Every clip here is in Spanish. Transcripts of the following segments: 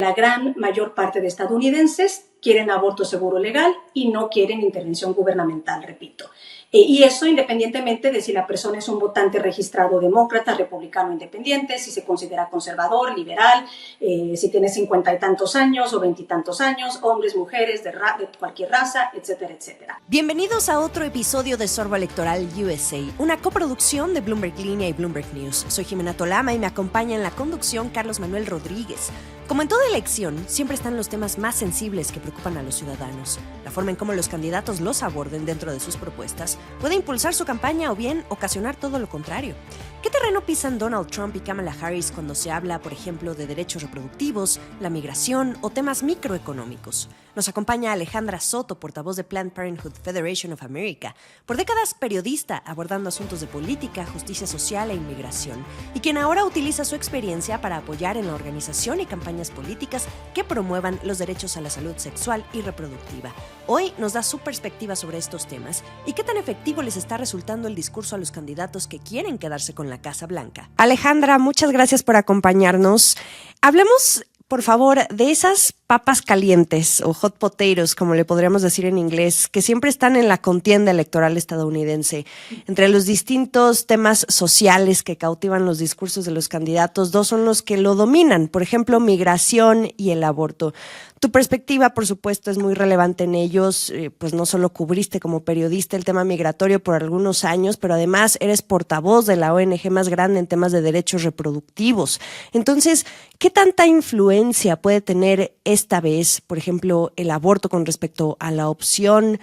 La gran mayor parte de estadounidenses quieren aborto seguro legal y no quieren intervención gubernamental, repito. Y eso independientemente de si la persona es un votante registrado demócrata, republicano, independiente, si se considera conservador, liberal, si tiene 50 y tantos años o 20 y tantos años, hombres, mujeres, de cualquier raza, etcétera, etcétera. Bienvenidos a otro episodio de Sorbo Electoral USA, una coproducción de Bloomberg Línea y Bloomberg News. Soy Jimena Tolama y me acompaña en la conducción Carlos Manuel Rodríguez. Como en toda elección, siempre están los temas más sensibles que preocupan a los ciudadanos. La forma en cómo los candidatos los aborden dentro de sus propuestas puede impulsar su campaña o bien ocasionar todo lo contrario. ¿Qué terreno pisan Donald Trump y Kamala Harris cuando se habla, por ejemplo, de derechos reproductivos, la migración o temas microeconómicos? Nos acompaña Alejandra Soto, portavoz de Planned Parenthood Federation of America, por décadas periodista abordando asuntos de política, justicia social e inmigración, y quien ahora utiliza su experiencia para apoyar en la organización y campañas políticas que promuevan los derechos a la salud sexual y reproductiva. Hoy nos da su perspectiva sobre estos temas y qué tan efectivo les está resultando el discurso a los candidatos que quieren quedarse con la Casa Blanca. Alejandra, muchas gracias por acompañarnos. Hablemos, por favor, de esas papas calientes o hot potatoes, como le podríamos decir en inglés, que siempre están en la contienda electoral estadounidense. Entre los distintos temas sociales que cautivan los discursos de los candidatos, dos son los que lo dominan, por ejemplo, migración y el aborto. Tu perspectiva, por supuesto, es muy relevante en ellos, pues no solo cubriste como periodista el tema migratorio por algunos años, pero además eres portavoz de la ONG más grande en temas de derechos reproductivos. Entonces, ¿qué tanta influencia puede tener esta vez, por ejemplo, el aborto con respecto a la opción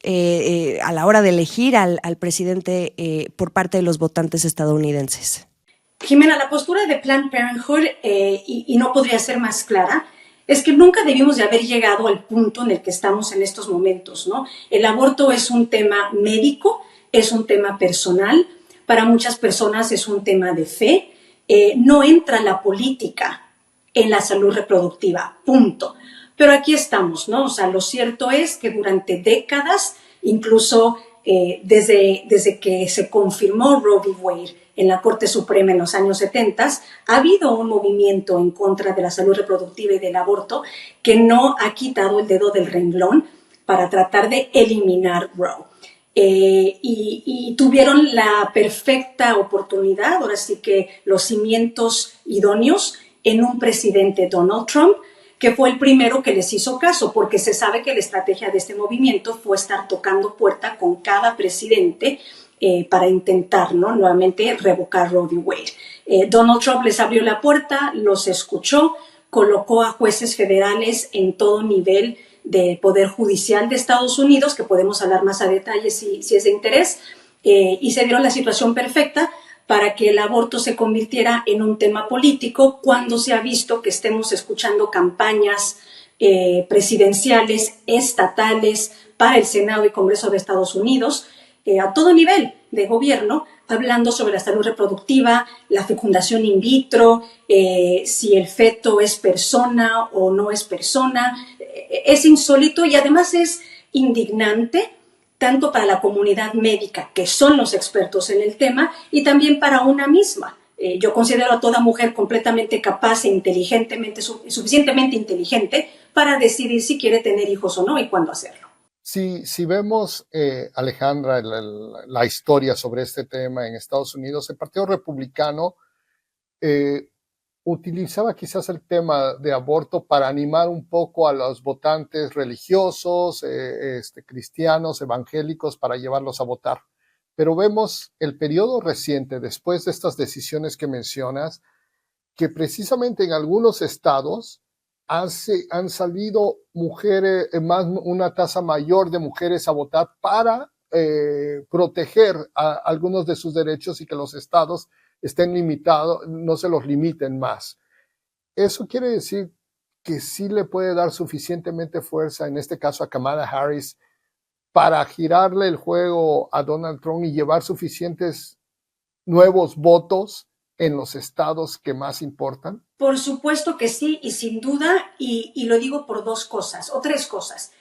a la hora de elegir al presidente por parte de los votantes estadounidenses? Jimena, la postura de Planned Parenthood, y no podría ser más clara, es que nunca debimos de haber llegado al punto en el que estamos en estos momentos, ¿no? El aborto es un tema médico, es un tema personal, para muchas personas es un tema de fe, no entra la política en la salud reproductiva, punto. Pero aquí estamos, ¿no? O sea, lo cierto es que durante décadas, incluso desde que se confirmó Roe v. Wade en la Corte Suprema en los años 70, ha habido un movimiento en contra de la salud reproductiva y del aborto que no ha quitado el dedo del renglón para tratar de eliminar Roe. Y tuvieron la perfecta oportunidad, ahora sí que los cimientos idóneos, en un presidente Donald Trump, que fue el primero que les hizo caso, porque se sabe que la estrategia de este movimiento fue estar tocando puerta con cada presidente para intentar, ¿no?, nuevamente revocar Roe v. Wade. Donald Trump les abrió la puerta, los escuchó, colocó a jueces federales en todo nivel del Poder Judicial de Estados Unidos, que podemos hablar más a detalle si es de interés, y se dieron la situación perfecta para que el aborto se convirtiera en un tema político cuando se ha visto que estemos escuchando campañas presidenciales, estatales, para el Senado y Congreso de Estados Unidos, a todo nivel de gobierno, hablando sobre la salud reproductiva, la fecundación in vitro, si el feto es persona o no es persona. Es insólito y además es indignante, tanto para la comunidad médica, que son los expertos en el tema, y también para una misma. Yo considero a toda mujer completamente capaz e inteligentemente, suficientemente inteligente para decidir si quiere tener hijos o no y cuándo hacerlo. Si vemos, Alejandra, la historia sobre este tema en Estados Unidos, el Partido Republicano utilizaba quizás el tema de aborto para animar un poco a los votantes religiosos, cristianos, evangélicos, para llevarlos a votar. Pero vemos el periodo reciente, después de estas decisiones que mencionas, que precisamente en algunos estados han salido mujeres, una tasa mayor de mujeres a votar para proteger a algunos de sus derechos y que los estados estén limitados, no se los limiten más. Eso quiere decir que sí le puede dar suficientemente fuerza, en este caso a Kamala Harris, para girarle el juego a Donald Trump y llevar suficientes nuevos votos en los estados que más importan? Por supuesto que sí, y sin duda, y lo digo por dos cosas, o tres cosas.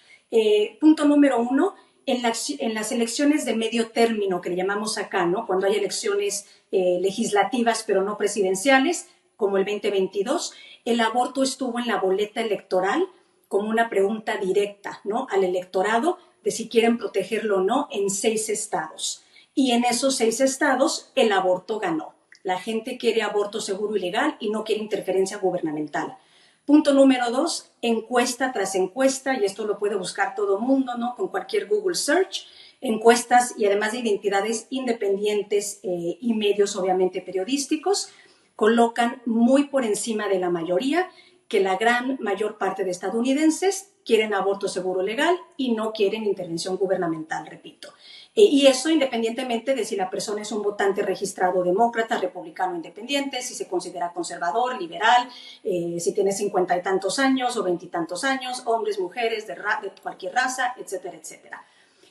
Punto número uno, en las elecciones de medio término, que le llamamos acá, ¿no?, cuando hay elecciones legislativas pero no presidenciales, como el 2022, el aborto estuvo en la boleta electoral como una pregunta directa, ¿no?, al electorado de si quieren protegerlo o no en 6 estados. Y en esos 6 estados el aborto ganó. La gente quiere aborto seguro y legal y no quiere interferencia gubernamental. Punto número 2, encuesta tras encuesta, y esto lo puede buscar todo mundo, ¿no?, con cualquier Google Search, encuestas y además de identidades independientes y medios obviamente periodísticos, colocan muy por encima de la mayoría que la gran mayor parte de estadounidenses quieren aborto seguro legal y no quieren intervención gubernamental, repito. Y eso independientemente de si la persona es un votante registrado demócrata, republicano, independiente, si se considera conservador, liberal, si tiene 50 y tantos años o 20 y tantos años, hombres, mujeres, de cualquier raza, etcétera, etcétera.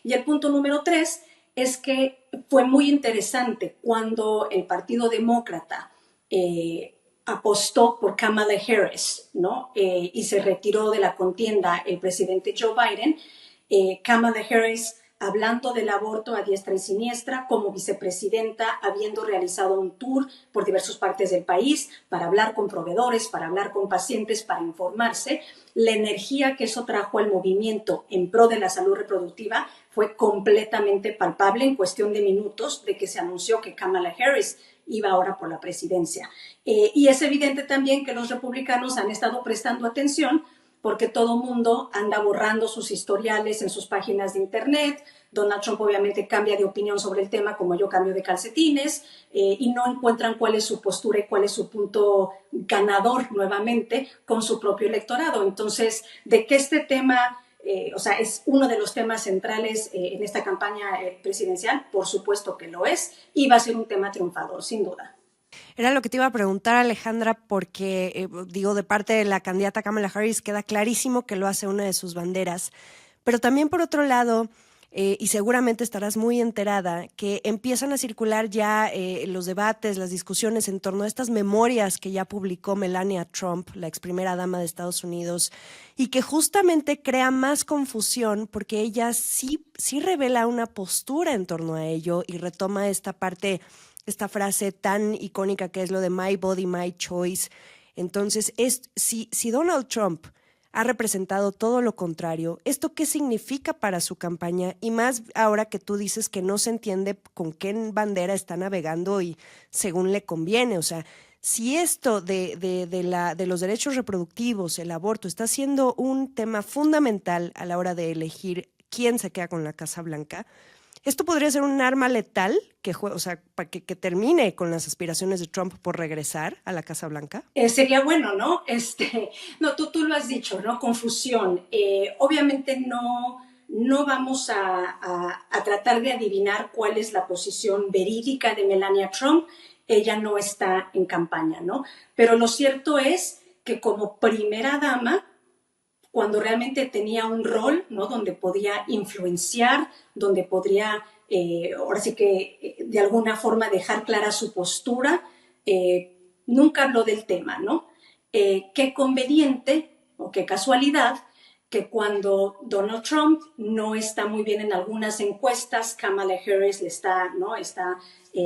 Y el punto número 3 es que fue muy interesante cuando el Partido Demócrata apostó por Kamala Harris, ¿no? Y se retiró de la contienda el presidente Joe Biden. Kamala Harris, hablando del aborto a diestra y siniestra, como vicepresidenta, habiendo realizado un tour por diversas partes del país para hablar con proveedores, para hablar con pacientes, para informarse, la energía que eso trajo al movimiento en pro de la salud reproductiva fue completamente palpable en cuestión de minutos de que se anunció que Kamala Harris iba ahora por la presidencia. Y es evidente también que los republicanos han estado prestando atención porque todo mundo anda borrando sus historiales en sus páginas de internet. Donald Trump obviamente cambia de opinión sobre el tema como yo cambio de calcetines y no encuentran cuál es su postura y cuál es su punto ganador nuevamente con su propio electorado. Entonces, de que este tema, es uno de los temas centrales en esta campaña presidencial, por supuesto que lo es, y va a ser un tema triunfador, sin duda. Era lo que te iba a preguntar, Alejandra, porque, de parte de la candidata Kamala Harris queda clarísimo que lo hace una de sus banderas, pero también por otro lado, y seguramente estarás muy enterada, que empiezan a circular ya los debates, las discusiones en torno a estas memorias que ya publicó Melania Trump, la ex primera dama de Estados Unidos, y que justamente crea más confusión porque ella sí revela una postura en torno a ello y retoma esta frase tan icónica que es lo de My Body, My Choice. Entonces, si Donald Trump ha representado todo lo contrario, ¿esto qué significa para su campaña? Y más ahora que tú dices que no se entiende con qué bandera está navegando y según le conviene. O sea, si esto de los derechos reproductivos, el aborto, está siendo un tema fundamental a la hora de elegir quién se queda con la Casa Blanca, ¿esto podría ser un arma letal para que termine con las aspiraciones de Trump por regresar a la Casa Blanca? Sería bueno, ¿no? No, tú lo has dicho, ¿no? Confusión. Obviamente no vamos a tratar de adivinar cuál es la posición verídica de Melania Trump. Ella no está en campaña, ¿no? Pero lo cierto es que como primera dama, cuando realmente tenía un rol, ¿no?, donde podía influenciar, donde podría, ahora sí que de alguna forma dejar clara su postura, nunca habló del tema, ¿no? Qué conveniente o qué casualidad que cuando Donald Trump no está muy bien en algunas encuestas, Kamala Harris le está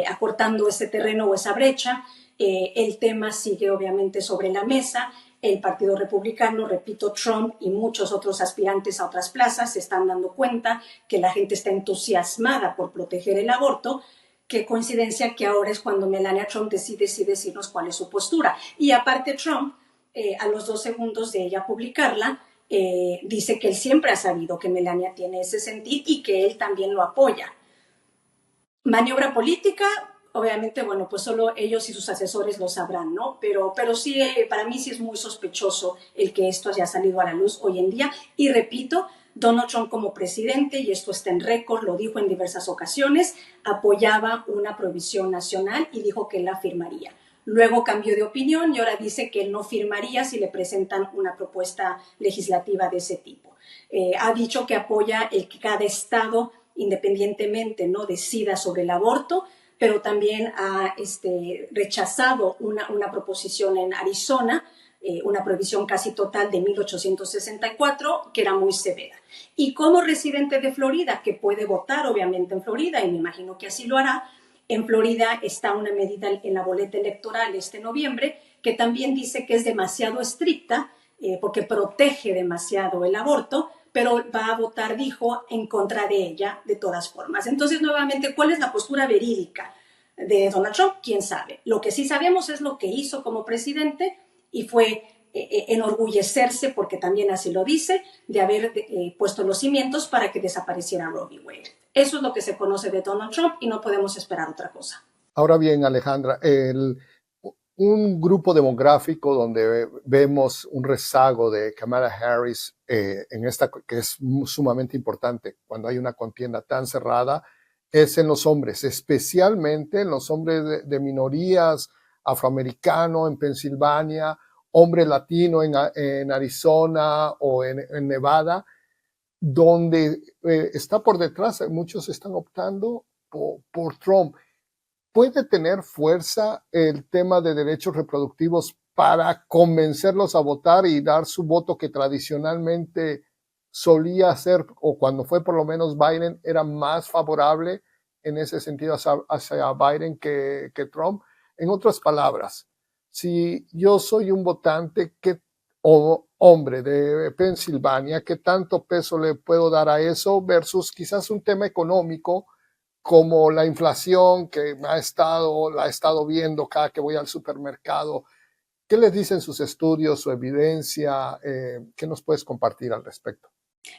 acortando ese terreno o esa brecha, el tema sigue obviamente sobre la mesa. El Partido Republicano, repito, Trump y muchos otros aspirantes a otras plazas se están dando cuenta que la gente está entusiasmada por proteger el aborto. Qué coincidencia que ahora es cuando Melania Trump decide decirnos cuál es su postura. Y aparte Trump, a los 2 segundos de ella publicarla, dice que él siempre ha sabido que Melania tiene ese sentir y que él también lo apoya. Maniobra política. Obviamente, bueno, pues solo ellos y sus asesores lo sabrán, ¿no? Pero sí, para mí sí es muy sospechoso el que esto haya salido a la luz hoy en día. Y repito, Donald Trump como presidente, y esto está en récord, lo dijo en diversas ocasiones, apoyaba una prohibición nacional y dijo que él la firmaría. Luego cambió de opinión y ahora dice que él no firmaría si le presentan una propuesta legislativa de ese tipo. Ha dicho que apoya el que cada estado independientemente, ¿no?, decida sobre el aborto, pero también ha rechazado una proposición en Arizona, una prohibición casi total de 1864, que era muy severa. Y como residente de Florida, que puede votar obviamente en Florida, y me imagino que así lo hará, en Florida está una medida en la boleta electoral este noviembre que también dice que es demasiado estricta porque protege demasiado el aborto, pero va a votar, dijo, en contra de ella de todas formas. Entonces, nuevamente, ¿cuál es la postura verídica de Donald Trump? ¿Quién sabe? Lo que sí sabemos es lo que hizo como presidente y fue enorgullecerse, porque también así lo dice, de haber puesto los cimientos para que desapareciera Roe v. Wade. Eso es lo que se conoce de Donald Trump y no podemos esperar otra cosa. Ahora bien, Alejandra, un grupo demográfico donde vemos un rezago de Kamala Harris en esta, que es sumamente importante cuando hay una contienda tan cerrada, es en los hombres, especialmente en los hombres de minorías, afroamericano en Pensilvania, hombre latino en Arizona o en Nevada, donde está por detrás, muchos están optando por Trump. ¿Puede tener fuerza el tema de derechos reproductivos para convencerlos a votar y dar su voto que tradicionalmente solía ser, o cuando fue por lo menos Biden, era más favorable en ese sentido hacia Biden que Trump? En otras palabras, si yo soy un votante o hombre de Pensilvania, ¿qué tanto peso le puedo dar a eso versus quizás un tema económico como la inflación que la he estado viendo cada que voy al supermercado? ¿Qué les dicen sus estudios, su evidencia? ¿Qué nos puedes compartir al respecto?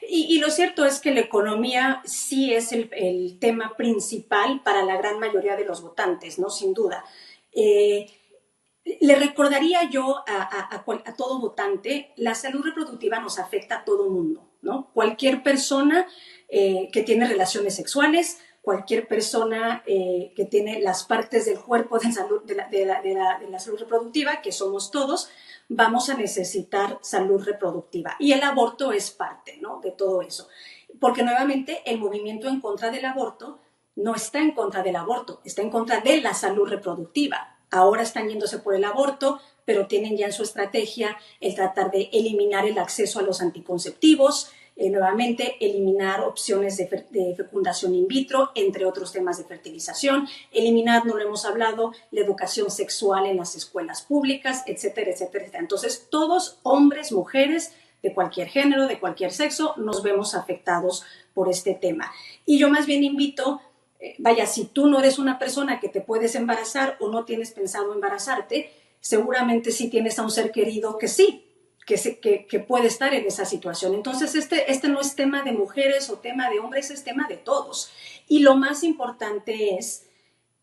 Y lo cierto es que la economía sí es el tema principal para la gran mayoría de los votantes, ¿no? Sin duda. Le recordaría yo a todo votante, la salud reproductiva nos afecta a todo mundo, ¿no? Cualquier persona que tiene relaciones sexuales, cualquier persona que tiene las partes del cuerpo de la salud reproductiva, que somos todos, vamos a necesitar salud reproductiva. Y el aborto es parte, ¿no?, de todo eso. Porque nuevamente el movimiento en contra del aborto no está en contra del aborto, está en contra de la salud reproductiva. Ahora están yéndose por el aborto, pero tienen ya en su estrategia el tratar de eliminar el acceso a los anticonceptivos, nuevamente eliminar opciones de fecundación in vitro, entre otros temas de fertilización, eliminar, no lo hemos hablado, la educación sexual en las escuelas públicas, etcétera, etcétera, etcétera. Entonces, todos, hombres, mujeres, de cualquier género, de cualquier sexo, nos vemos afectados por este tema. Y yo más bien invito, vaya, si tú no eres una persona que te puedes embarazar o no tienes pensado embarazarte, seguramente sí tienes a un ser querido que sí, que puede estar en esa situación. Entonces, este no es tema de mujeres o tema de hombres, es tema de todos. Y lo más importante es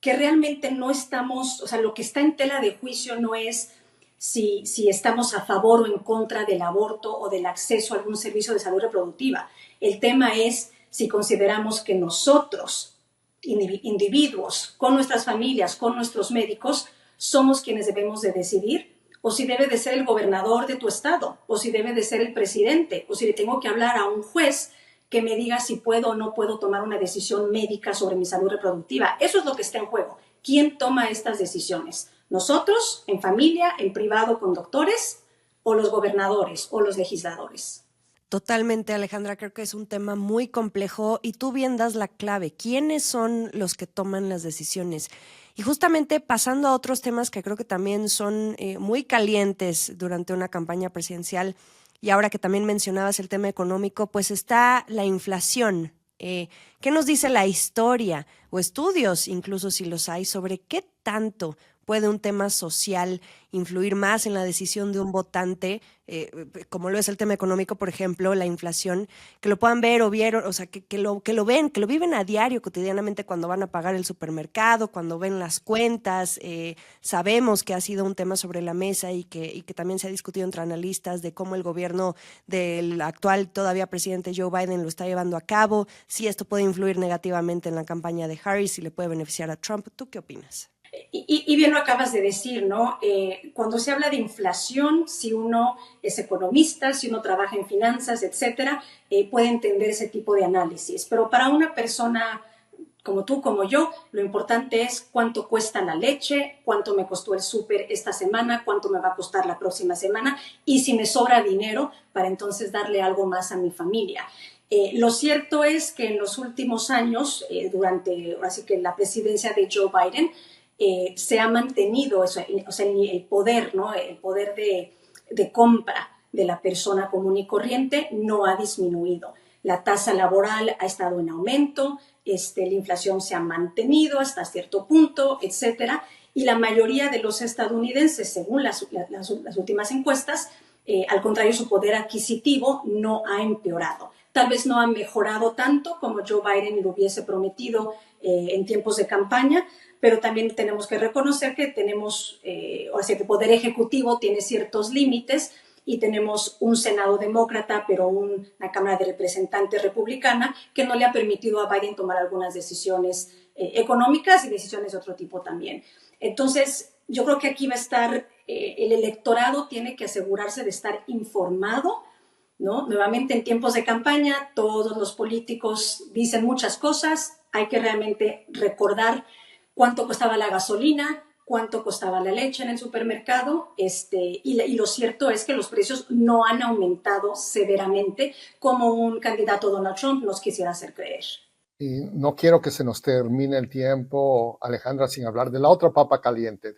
que realmente no estamos, o sea, lo que está en tela de juicio no es si estamos a favor o en contra del aborto o del acceso a algún servicio de salud reproductiva. El tema es si consideramos que nosotros, individuos, con nuestras familias, con nuestros médicos, somos quienes debemos de decidir, o si debe de ser el gobernador de tu estado, o si debe de ser el presidente, o si le tengo que hablar a un juez que me diga si puedo o no puedo tomar una decisión médica sobre mi salud reproductiva. Eso es lo que está en juego. ¿Quién toma estas decisiones? ¿Nosotros, en familia, en privado, con doctores, o los gobernadores o los legisladores? Totalmente, Alejandra, creo que es un tema muy complejo y tú bien das la clave. ¿Quiénes son los que toman las decisiones? Y justamente pasando a otros temas que creo que también son muy calientes durante una campaña presidencial, y ahora que también mencionabas el tema económico, pues está la inflación. ¿Qué nos dice la historia o estudios, incluso si los hay, sobre qué tanto puede un tema social influir más en la decisión de un votante, como lo es el tema económico, por ejemplo, la inflación, que lo puedan ver o vieron, o sea, que lo ven, que lo viven a diario, cotidianamente, cuando van a pagar el supermercado, cuando ven las cuentas? Sabemos que ha sido un tema sobre la mesa y que también se ha discutido entre analistas de cómo el gobierno del actual todavía presidente Joe Biden lo está llevando a cabo, si esto puede influir negativamente en la campaña de Harris, si le puede beneficiar a Trump. ¿Tú qué opinas? Y bien lo acabas de decir, ¿no? Cuando se habla de inflación, si uno es economista, si uno trabaja en finanzas, etcétera, puede entender ese tipo de análisis. Pero para una persona como tú, como yo, lo importante es cuánto cuesta la leche, cuánto me costó el súper esta semana, cuánto me va a costar la próxima semana y si me sobra dinero para entonces darle algo más a mi familia. Lo cierto es que en los últimos años, durante así que la presidencia de Joe Biden, se ha mantenido, o sea, el poder, ¿no? El poder de compra de la persona común y corriente no ha disminuido. La tasa laboral ha estado en aumento, la inflación se ha mantenido hasta cierto punto, etcétera, y la mayoría de los estadounidenses, según las últimas encuestas, al contrario, su poder adquisitivo no ha empeorado. Tal vez no ha mejorado tanto como Joe Biden lo hubiese prometido en tiempos de campaña, pero también tenemos que reconocer que tenemos, o sea, que el poder ejecutivo tiene ciertos límites y tenemos un Senado demócrata, pero una Cámara de Representantes republicana que no le ha permitido a Biden tomar algunas decisiones económicas y decisiones de otro tipo también. Entonces, yo creo que aquí va a estar, el electorado tiene que asegurarse de estar informado, ¿no? Nuevamente, en tiempos de campaña, todos los políticos dicen muchas cosas, hay que realmente recordar cuánto costaba la gasolina, cuánto costaba la leche en el supermercado, y lo cierto es que los precios no han aumentado severamente como un candidato Donald Trump nos quisiera hacer creer. Y no quiero que se nos termine el tiempo, Alejandra, sin hablar de la otra papa caliente.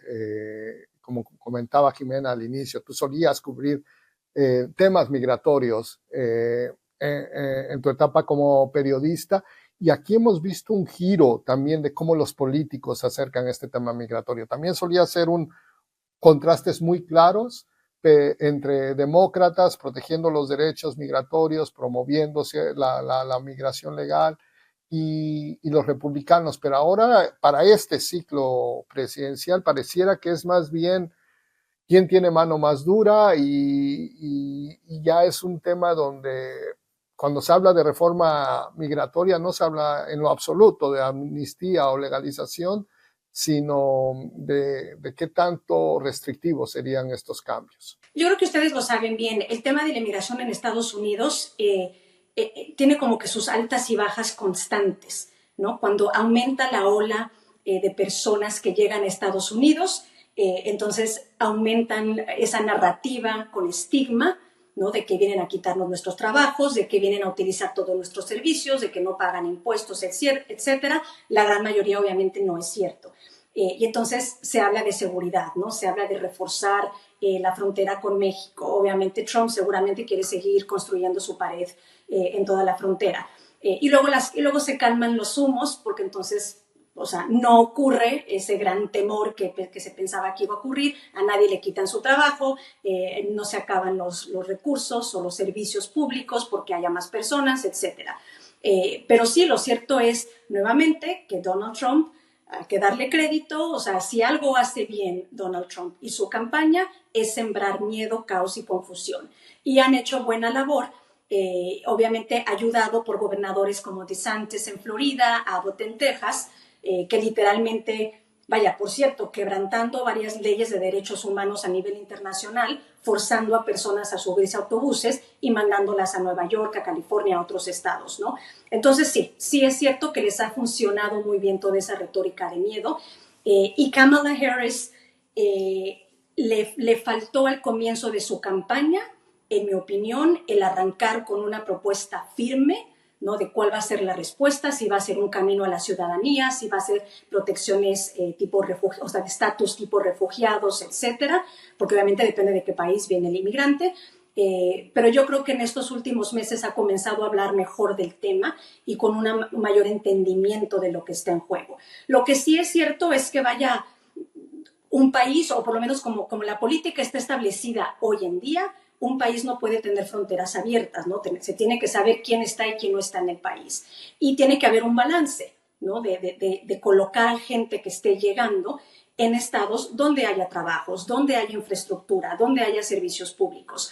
Como comentaba Jimena al inicio, tú solías cubrir temas migratorios en tu etapa como periodista, y aquí hemos visto un giro también de cómo los políticos se acercan a este tema migratorio. También solía ser contrastes muy claros entre demócratas protegiendo los derechos migratorios, promoviéndose la migración legal, y los republicanos, pero ahora para este ciclo presidencial pareciera que es más bien quién tiene mano más dura, y ya es un tema donde cuando se habla de reforma migratoria no se habla en lo absoluto de amnistía o legalización, sino de qué tanto restrictivos serían estos cambios. Yo creo que ustedes lo saben bien, el tema de la inmigración en Estados Unidos tiene como que sus altas y bajas constantes, ¿no? Cuando aumenta la ola de personas que llegan a Estados Unidos, entonces aumentan esa narrativa con estigma, ¿no? De que vienen a quitarnos nuestros trabajos, de que vienen a utilizar todos nuestros servicios, de que no pagan impuestos, etcétera. La gran mayoría obviamente no es cierto. Y entonces se habla de seguridad, ¿no? Se habla de reforzar la frontera con México. Obviamente Trump seguramente quiere seguir construyendo su pared en toda la frontera. Y luego se calman los humos, porque entonces, o sea, no ocurre ese gran temor que se pensaba que iba a ocurrir, a nadie le quitan su trabajo, no se acaban los recursos o los servicios públicos porque haya más personas, etcétera. Pero sí, lo cierto es, nuevamente, que Donald Trump, hay que darle crédito, o sea, si algo hace bien Donald Trump y su campaña es sembrar miedo, caos y confusión. Y han hecho buena labor, obviamente ayudado por gobernadores como DeSantis en Florida, Abbott en Texas, que literalmente, vaya, por cierto, quebrantando varias leyes de derechos humanos a nivel internacional, forzando a personas a subirse a autobuses y mandándolas a Nueva York, a California, a otros estados, ¿no? Entonces sí es cierto que les ha funcionado muy bien toda esa retórica de miedo, y Kamala Harris le faltó al comienzo de su campaña, en mi opinión, el arrancar con una propuesta firme, ¿no? De cuál va a ser la respuesta, si va a ser un camino a la ciudadanía, si va a ser protecciones tipo refugio, o sea, de estatus tipo refugiados, etcétera, porque obviamente depende de qué país viene el inmigrante. Pero yo creo que en estos últimos meses ha comenzado a hablar mejor del tema y con un mayor entendimiento de lo que está en juego. Lo que sí es cierto es que vaya un país, o por lo menos como la política está establecida hoy en día, un país no puede tener fronteras abiertas, ¿no? Se tiene que saber quién está y quién no está en el país. Y tiene que haber un balance, ¿no? De colocar gente que esté llegando en estados donde haya trabajos, donde haya infraestructura, donde haya servicios públicos.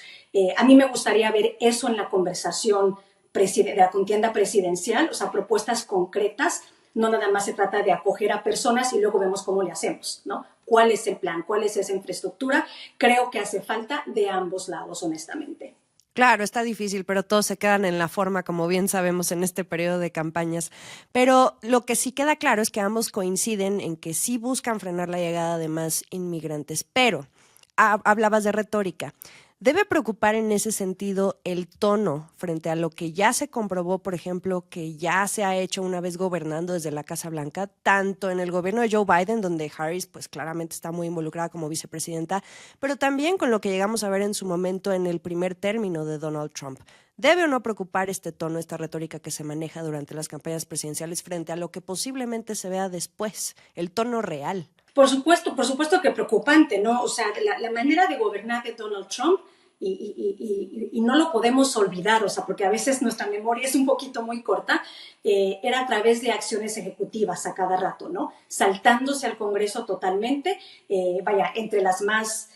A mí me gustaría ver eso en la conversación de la contienda presidencial, o sea, propuestas concretas. No nada más se trata de acoger a personas y luego vemos cómo le hacemos, ¿no? ¿Cuál es el plan? ¿Cuál es esa infraestructura? Creo que hace falta de ambos lados, honestamente. Claro, está difícil, pero todos se quedan en la forma, como bien sabemos, en este periodo de campañas. Pero lo que sí queda claro es que ambos coinciden en que sí buscan frenar la llegada de más inmigrantes. Pero hablabas de retórica. ¿Debe preocupar en ese sentido el tono frente a lo que ya se comprobó, por ejemplo, que ya se ha hecho una vez gobernando desde la Casa Blanca, tanto en el gobierno de Joe Biden, donde Harris pues claramente está muy involucrada como vicepresidenta, pero también con lo que llegamos a ver en su momento en el primer término de Donald Trump? ¿Debe o no preocupar este tono, esta retórica que se maneja durante las campañas presidenciales frente a lo que posiblemente se vea después, el tono real? Por supuesto que preocupante, ¿no? O sea, la manera de gobernar de Donald Trump, y no lo podemos olvidar, o sea, porque a veces nuestra memoria es un poquito muy corta, era a través de acciones ejecutivas a cada rato, ¿no? Saltándose al Congreso totalmente, entre las más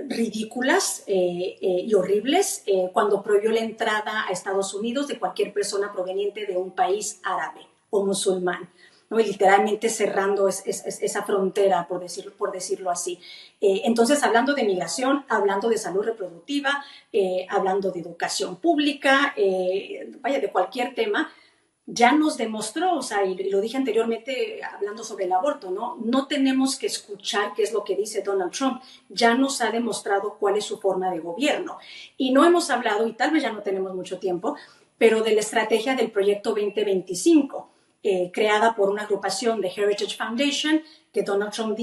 ridículas y horribles, cuando prohibió la entrada a Estados Unidos de cualquier persona proveniente de un país árabe o musulmán, ¿no? Y literalmente cerrando esa frontera, por decirlo así. Entonces, hablando de migración, hablando de salud reproductiva, hablando de educación pública, de cualquier tema, ya nos demostró, o sea, y lo dije anteriormente hablando sobre el aborto, ¿no? No tenemos que escuchar qué es lo que dice Donald Trump, ya nos ha demostrado cuál es su forma de gobierno. Y no hemos hablado, y tal vez ya no tenemos mucho tiempo, pero de la estrategia del Proyecto 2025, creada por una agrupación de Heritage Foundation, que Donald Trump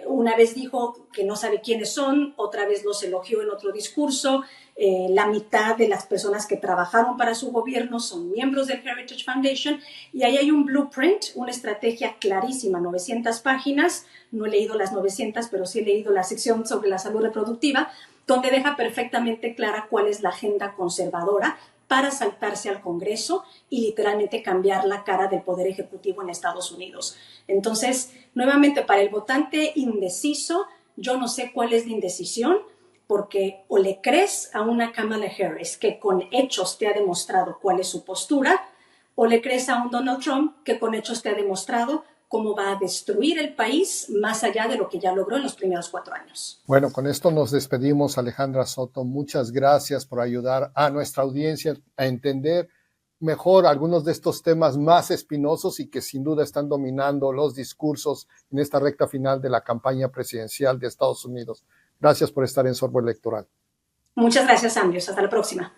una vez dijo que no sabe quiénes son, otra vez los elogió en otro discurso. La mitad de las personas que trabajaron para su gobierno son miembros del Heritage Foundation, y ahí hay un blueprint, una estrategia clarísima, 900 páginas, no he leído las 900, pero sí he leído la sección sobre la salud reproductiva, donde deja perfectamente clara cuál es la agenda conservadora para saltarse al Congreso y literalmente cambiar la cara del Poder Ejecutivo en Estados Unidos. Entonces, nuevamente, para el votante indeciso, yo no sé cuál es la indecisión, porque o le crees a una Kamala Harris que con hechos te ha demostrado cuál es su postura, o le crees a un Donald Trump que con hechos te ha demostrado cómo va a destruir el país más allá de lo que ya logró en los primeros 4 años. Bueno, con esto nos despedimos, Alejandra Soto. Muchas gracias por ayudar a nuestra audiencia a entender mejor algunos de estos temas más espinosos y que sin duda están dominando los discursos en esta recta final de la campaña presidencial de Estados Unidos. Gracias por estar en Sorbo Electoral. Muchas gracias, Andrés. Hasta la próxima.